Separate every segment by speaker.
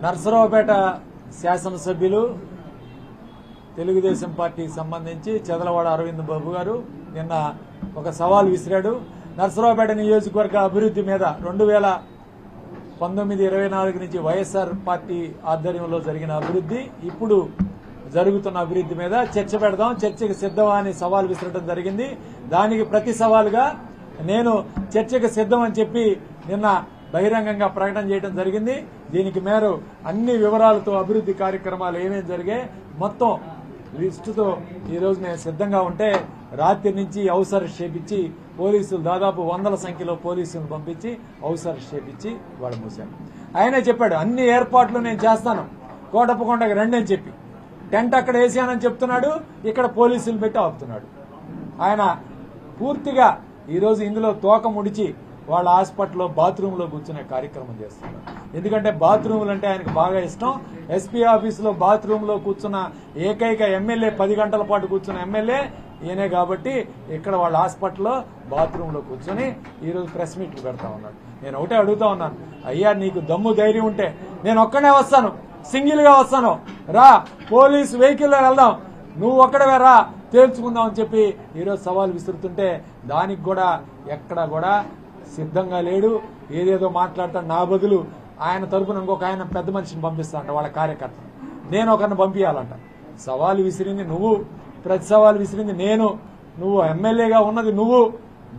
Speaker 1: నర్సరావుపేట శాసనసభ్యులు తెలుగుదేశం పార్టీకి సంబంధించి చెదలవాడ అరవింద్ బాబు గారు నిన్న ఒక సవాల్ విసిరాడు. నర్సరావుపేట నియోజకవర్గ అభివృద్ధి మీద 2019-24 నుంచి వైఎస్ఆర్ పార్టీ ఆధ్వర్యంలో జరిగిన అభివృద్ధి, ఇప్పుడు జరుగుతున్న అభివృద్ధి మీద చర్చ పెడదాం, చర్చకు సిద్ధమా అని సవాల్ విసరడం జరిగింది. దానికి ప్రతి సవాలుగా నేను చర్చకు సిద్ధం అని చెప్పి నిన్న బహిరంగంగా ప్రకటన చేయడం జరిగింది. దీనికి మేరకు అన్ని వివరాలతో అభివృద్ధి కార్యక్రమాలు ఏమేమి జరిగాయి మొత్తం లిస్టుతో ఈరోజు నేను సిద్ధంగా ఉంటే రాత్రి నుంచి హౌస్ అరెస్ట్ చేపించి పోలీసులు దాదాపు 100ల సంఖ్యలో పోలీసులను పంపించి హౌస్ అరెస్ట్ చేపించి వాడు మూశారు. ఆయనే చెప్పాడు అన్ని ఏర్పాట్లు నేను చేస్తాను, కోటప్పకొండకి రండి అని చెప్పి టెంట్ అక్కడ వేసానని చెప్తున్నాడు, ఇక్కడ పోలీసులు పెట్టి ఆపుతున్నాడు. ఆయన పూర్తిగా ఈరోజు ఇందులో తోక ముడిచి వాళ్ళ హాస్పిటల్లో బాత్రూంలో కూర్చునే కార్యక్రమం చేస్తున్నారు. ఎందుకంటే బాత్రూములు అంటే ఆయనకు బాగా ఇష్టం. ఎస్పీ ఆఫీసులో బాత్రూంలో కూర్చున్న ఏకైక ఎమ్మెల్యే, 10 గంటల పాటు కూర్చున్న ఎమ్మెల్యే ఈయనే కాబట్టి ఇక్కడ వాళ్ళ హాస్పిటల్లో బాత్రూంలో కూర్చొని ఈరోజు ప్రెస్ మీట్లు పెడతా ఉన్నాడు. నేను ఒకటే అడుగుతా ఉన్నాను, అయ్యా నీకు దమ్ము ధైర్యం ఉంటే నేను ఒక్కడే వస్తాను, సింగిల్ గా వస్తాను, రా పోలీస్ వెహికల్లో వెళ్దాం, నువ్వు ఒక్కడవే రా తేల్చుకుందాం అని చెప్పి ఈరోజు సవాల్ విసురుతుంటే దానికి కూడా ఎక్కడా కూడా సిద్ధంగా లేడు. ఏదేదో మాట్లాడతాడు. నా బదులు ఆయన తరపున ఇంకొక ఆయన పెద్ద మనిషిని పంపిస్తాంట, వాళ్ళ కార్యకర్త, నేను ఒకరిని పంపించాలంట. సవాల్ విసిరింది నువ్వు, ప్రతి సవాల్ విసిరింది నేను, నువ్వు ఎమ్మెల్యేగా ఉన్నది నువ్వు.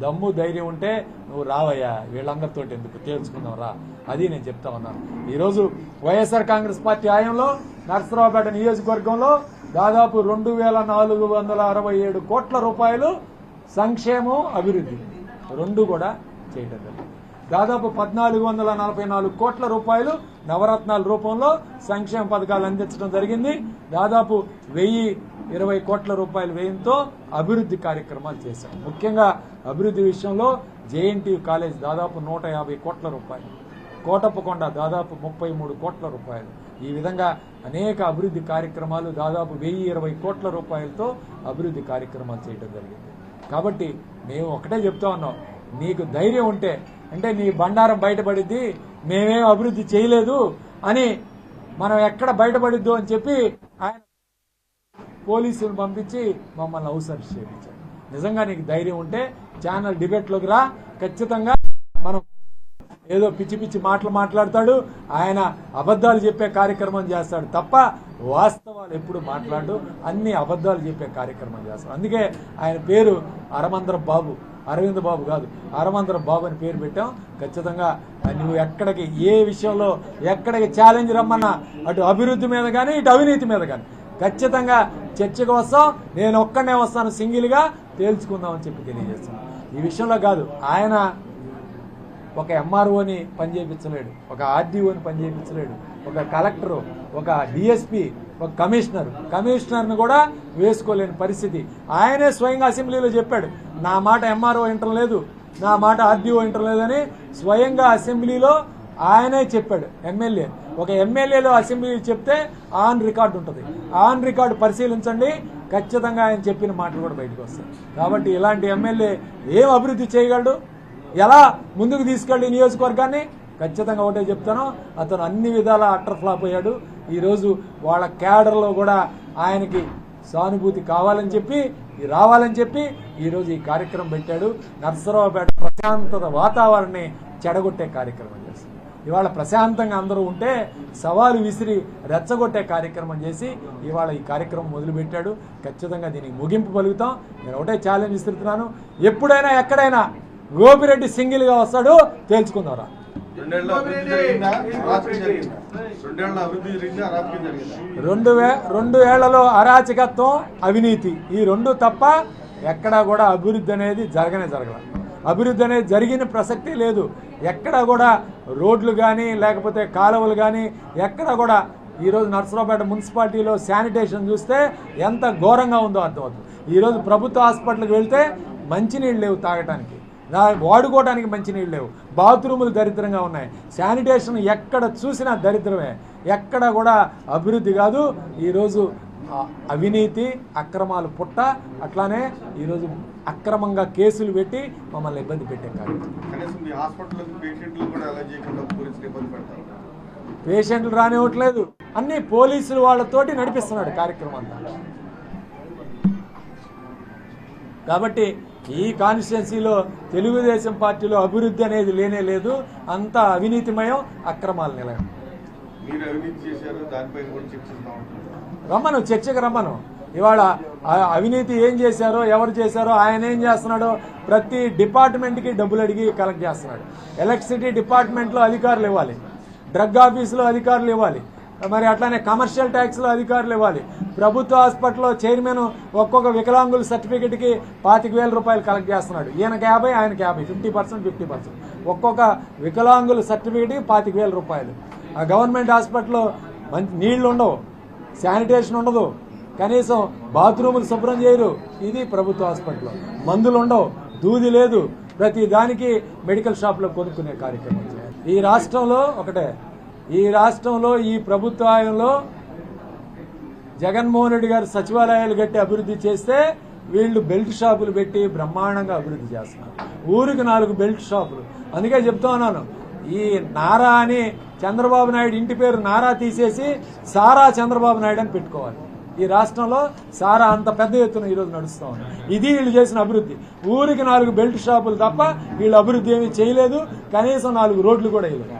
Speaker 1: దమ్ము ధైర్యం ఉంటే నువ్వు రావయ్యా, వీళ్ళందరితో ఎందుకు తేల్చుకుందాం రా, అది నేను చెప్తా ఉన్నాను. ఈరోజు వైఎస్ఆర్ కాంగ్రెస్ పార్టీ హయాంలో నర్సరావుపేట నియోజకవర్గంలో దాదాపు 2467 కోట్ల రూపాయలు సంక్షేమం, అభివృద్ధి రెండు కూడా చేయడం జరిగింది. దాదాపు 1444 కోట్ల రూపాయలు నవరత్నాల రూపంలో సంక్షేమ పథకాలు అందించడం జరిగింది. దాదాపు 1020 కోట్ల రూపాయల వ్యయంతో అభివృద్ధి కార్యక్రమాలు చేశాం. ముఖ్యంగా అభివృద్ధి విషయంలో జేఎన్టీయూ కాలేజ్ దాదాపు 150 కోట్ల రూపాయలు, కోటప్పకొండ దాదాపు 33 కోట్ల రూపాయలు, ఈ విధంగా అనేక అభివృద్ధి కార్యక్రమాలు దాదాపు 1020 కోట్ల రూపాయలతో అభివృద్ధి కార్యక్రమాలు చేయడం జరిగింది. కాబట్టి మేము ఒకటే చెప్తా ఉన్నాం, నీకు ధైర్యం ఉంటే, అంటే నీ బండారం బయటపడిద్ది, మేమేం అభివృద్ధి చేయలేదు అని, మనం ఎక్కడ బయటపడిద్దు అని చెప్పి ఆయన పోలీసులను పంపించి మమ్మల్ని హౌస్ అరెస్ట్ చేయించారు. నిజంగా నీకు ధైర్యం ఉంటే ఛానల్ డిబేట్లోకి రా, ఖచ్చితంగా మనం ఏదో పిచ్చి పిచ్చి మాటలు మాట్లాడతాడు, ఆయన అబద్దాలు చెప్పే కార్యక్రమం చేస్తాడు తప్ప వాస్తవాలు ఎప్పుడు మాట్లాడు, అన్ని అబద్దాలు చెప్పే కార్యక్రమం చేస్తాడు. అందుకే ఆయన పేరు అరమందరం బాబు, అరవింద్ బాబు కాదు, అరమందరం బాబు అని పేరు పెట్టాం. ఖచ్చితంగా నువ్వు ఎక్కడికి ఏ విషయంలో ఎక్కడికి ఛాలెంజ్ రమ్మన్నా, అటు అభివృద్ధి మీద కానీ ఇటు అవినీతి మీద కానీ ఖచ్చితంగా చర్చకు వస్తాం. నేను ఒక్కడనే వస్తాను, సింగిల్గా తేల్చుకుందామని చెప్పి తెలియజేస్తాను. ఈ విషయంలో కాదు, ఆయన ఒక ఎంఆర్ఓని పనిచేయించలేడు, ఒక ఆర్డీఓని పనిచేయించలేడు, ఒక కలెక్టరు, ఒక డిఎస్పీ, ఒక కమిషనర్ను కూడా వేసుకోలేని పరిస్థితి. ఆయనే స్వయంగా అసెంబ్లీలో చెప్పాడు, నా మాట ఎంఆర్ఓ వింటం లేదు, నా మాట ఆర్డీఓ వింటం లేదని స్వయంగా అసెంబ్లీలో ఆయనే చెప్పాడు. ఎమ్మెల్యే, ఒక ఎమ్మెల్యేలో అసెంబ్లీలో చెప్తే ఆన్ రికార్డు ఉంటుంది, ఆన్ రికార్డు పరిశీలించండి, ఖచ్చితంగా ఆయన చెప్పిన మాటలు కూడా బయటకు వస్తాయి. కాబట్టి ఇలాంటి ఎమ్మెల్యే ఏం అభివృద్ధి చేయగలడు, ఎలా ముందుకు తీసుకెళ్లి నియోజకవర్గాన్ని? ఖచ్చితంగా ఒకటే చెప్తాను, అతను అన్ని విధాలా అట్టర్ ఫ్లాప్ అయ్యాడు. ఈరోజు వాళ్ళ క్యాడర్లో కూడా ఆయనకి సానుభూతి కావాలని చెప్పి, రావాలని చెప్పి ఈరోజు ఈ కార్యక్రమం పెట్టాడు. నర్సరావుపేట ప్రశాంతత వాతావరణాన్ని చెడగొట్టే కార్యక్రమం చేస్తుంది. ఇవాళ ప్రశాంతంగా అందరూ ఉంటే సవాలు విసిరి రెచ్చగొట్టే కార్యక్రమం చేసి ఇవాళ ఈ కార్యక్రమం మొదలుపెట్టాడు. ఖచ్చితంగా దీనికి ముగింపు పలుకుతాం. నేను ఒకటే ఛాలెంజ్ ఇస్తున్నాను, ఎప్పుడైనా ఎక్కడైనా గోపిరెడ్డి సింగిల్ గా వస్తాడు, తేల్చుకుందాంరా. 2 ఏళ్లలో అరాచకత్వం, అవినీతి, ఈ రెండు తప్ప ఎక్కడా కూడా అభివృద్ధి అనేది జరగల. అభివృద్ధి అనేది జరిగిన ప్రసక్తే లేదు. ఎక్కడా కూడా రోడ్లు కానీ లేకపోతే కాలువలు కానీ ఎక్కడా కూడా ఈరోజు నర్సరావుపేట మున్సిపాలిటీలో శానిటేషన్ చూస్తే ఎంత ఘోరంగా ఉందో అర్థమవుతుంది. ఈరోజు ప్రభుత్వ హాస్పిటల్కి వెళ్తే మంచినీళ్ళు లేవు తాగటానికి, వాడుకోవడానికి మంచినీళ్ళు లేవు, బాత్రూములు దరిద్రంగా ఉన్నాయి, శానిటేషన్ ఎక్కడ చూసినా దరిద్రమే, ఎక్కడ కూడా అభివృద్ధి కాదు. ఈరోజు అవినీతి, అక్రమాలు పుట్ట, అట్లానే ఈరోజు అక్రమంగా కేసులు పెట్టి మమ్మల్ని ఇబ్బంది పెట్టే కార్యక్రమం. పేషెంట్లు రానివ్వట్లేదు, అన్ని పోలీసులు వాళ్ళతోటి నడిపిస్తున్నాడు కార్యక్రమం అంతా. కాబట్టి ఈ కాన్స్టిట్యున్సీలో తెలుగుదేశం పార్టీలో అభివృద్ధి అనేది లేనే లేదు, అంతా అవినీతిమయం, అక్రమాల నిలయం. రమ్మను, చర్చకు రమ్మను. ఇవాళ అవినీతి ఏం చేశారో, ఎవరు చేశారో, ఆయన ఏం చేస్తున్నాడో ప్రతి డిపార్ట్మెంట్కి డబ్బులు అడిగి కలెక్ట్ చేస్తున్నాడు. ఎలక్ట్రిసిటీ డిపార్ట్మెంట్లో అధికారులు ఇవ్వాలి, డ్రగ్ ఆఫీసులో అధికారులు ఇవ్వాలి, మరి అట్లానే కమర్షియల్ ట్యాక్స్లో అధికారులు ఇవ్వాలి. ప్రభుత్వ హాస్పిటల్లో చైర్మన్ ఒక్కొక్క వికలాంగుల సర్టిఫికెట్కి 25,000 రూపాయలు కలెక్ట్ చేస్తున్నాడు. ఈయనకి 50, ఆయనకి 50, 50%. ఒక్కొక్క వికలాంగుల సర్టిఫికెట్కి 25,000 రూపాయలు. ఆ గవర్నమెంట్ హాస్పిటల్లో మంచి నీళ్లు ఉండవు, శానిటేషన్ ఉండదు, కనీసం బాత్రూములు శుభ్రం చేయరు. ఇది ప్రభుత్వ హాస్పిటల్లో. మందులు ఉండవు, దూది లేదు, ప్రతి దానికి మెడికల్ షాప్లో కొనుక్కునే కార్యక్రమం. ఈ రాష్ట్రంలో ఒకటే, ఈ రాష్ట్రంలో ఈ ప్రభుత్వంలో జగన్మోహన్ రెడ్డి గారు సచివాలయాలు కట్టి అభివృద్ధి చేస్తే వీళ్ళు బెల్ట్ షాపులు పెట్టి బ్రహ్మాండంగా అభివృద్ధి చేస్తున్నారు. ఊరికి 4 బెల్ట్ షాపులు. అందుకే చెప్తా ఉన్నాను, ఈ నారా అని చంద్రబాబు నాయుడు ఇంటి పేరు నారా తీసేసి సారా చంద్రబాబు నాయుడు అని పెట్టుకోవాలి. ఈ రాష్ట్రంలో సారా అంత పెద్ద ఎత్తున ఈరోజు నడుస్తూ ఉంది. ఇది వీళ్ళు చేసిన అభివృద్ధి. ఊరికి 4 బెల్ట్ షాపులు తప్ప వీళ్ళు అభివృద్ధి ఏమీ చేయలేదు. కనీసం 4 రోడ్లు కూడా వేయలేదు.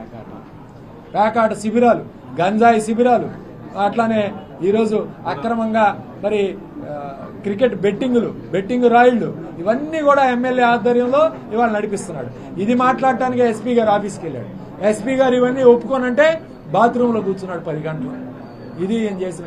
Speaker 1: పేకాట శిబిరాలు, గంజాయి శిబిరాలు, అట్లానే ఈరోజు అక్రమంగా మరి క్రికెట్ బెట్టింగ్ రాయిళ్లు, ఇవన్నీ కూడా ఎమ్మెల్యే ఆధ్వర్యంలో ఇవాళ నడిపిస్తున్నాడు. ఇది మాట్లాడటానికి ఎస్పీ గారు ఆఫీస్కి వెళ్ళాడు. ఎస్పీ గారు ఇవన్నీ ఒప్పుకోనంటే బాత్రూంలో కూర్చున్నాడు 10 గంటలు. ఇది ఏం చేసిన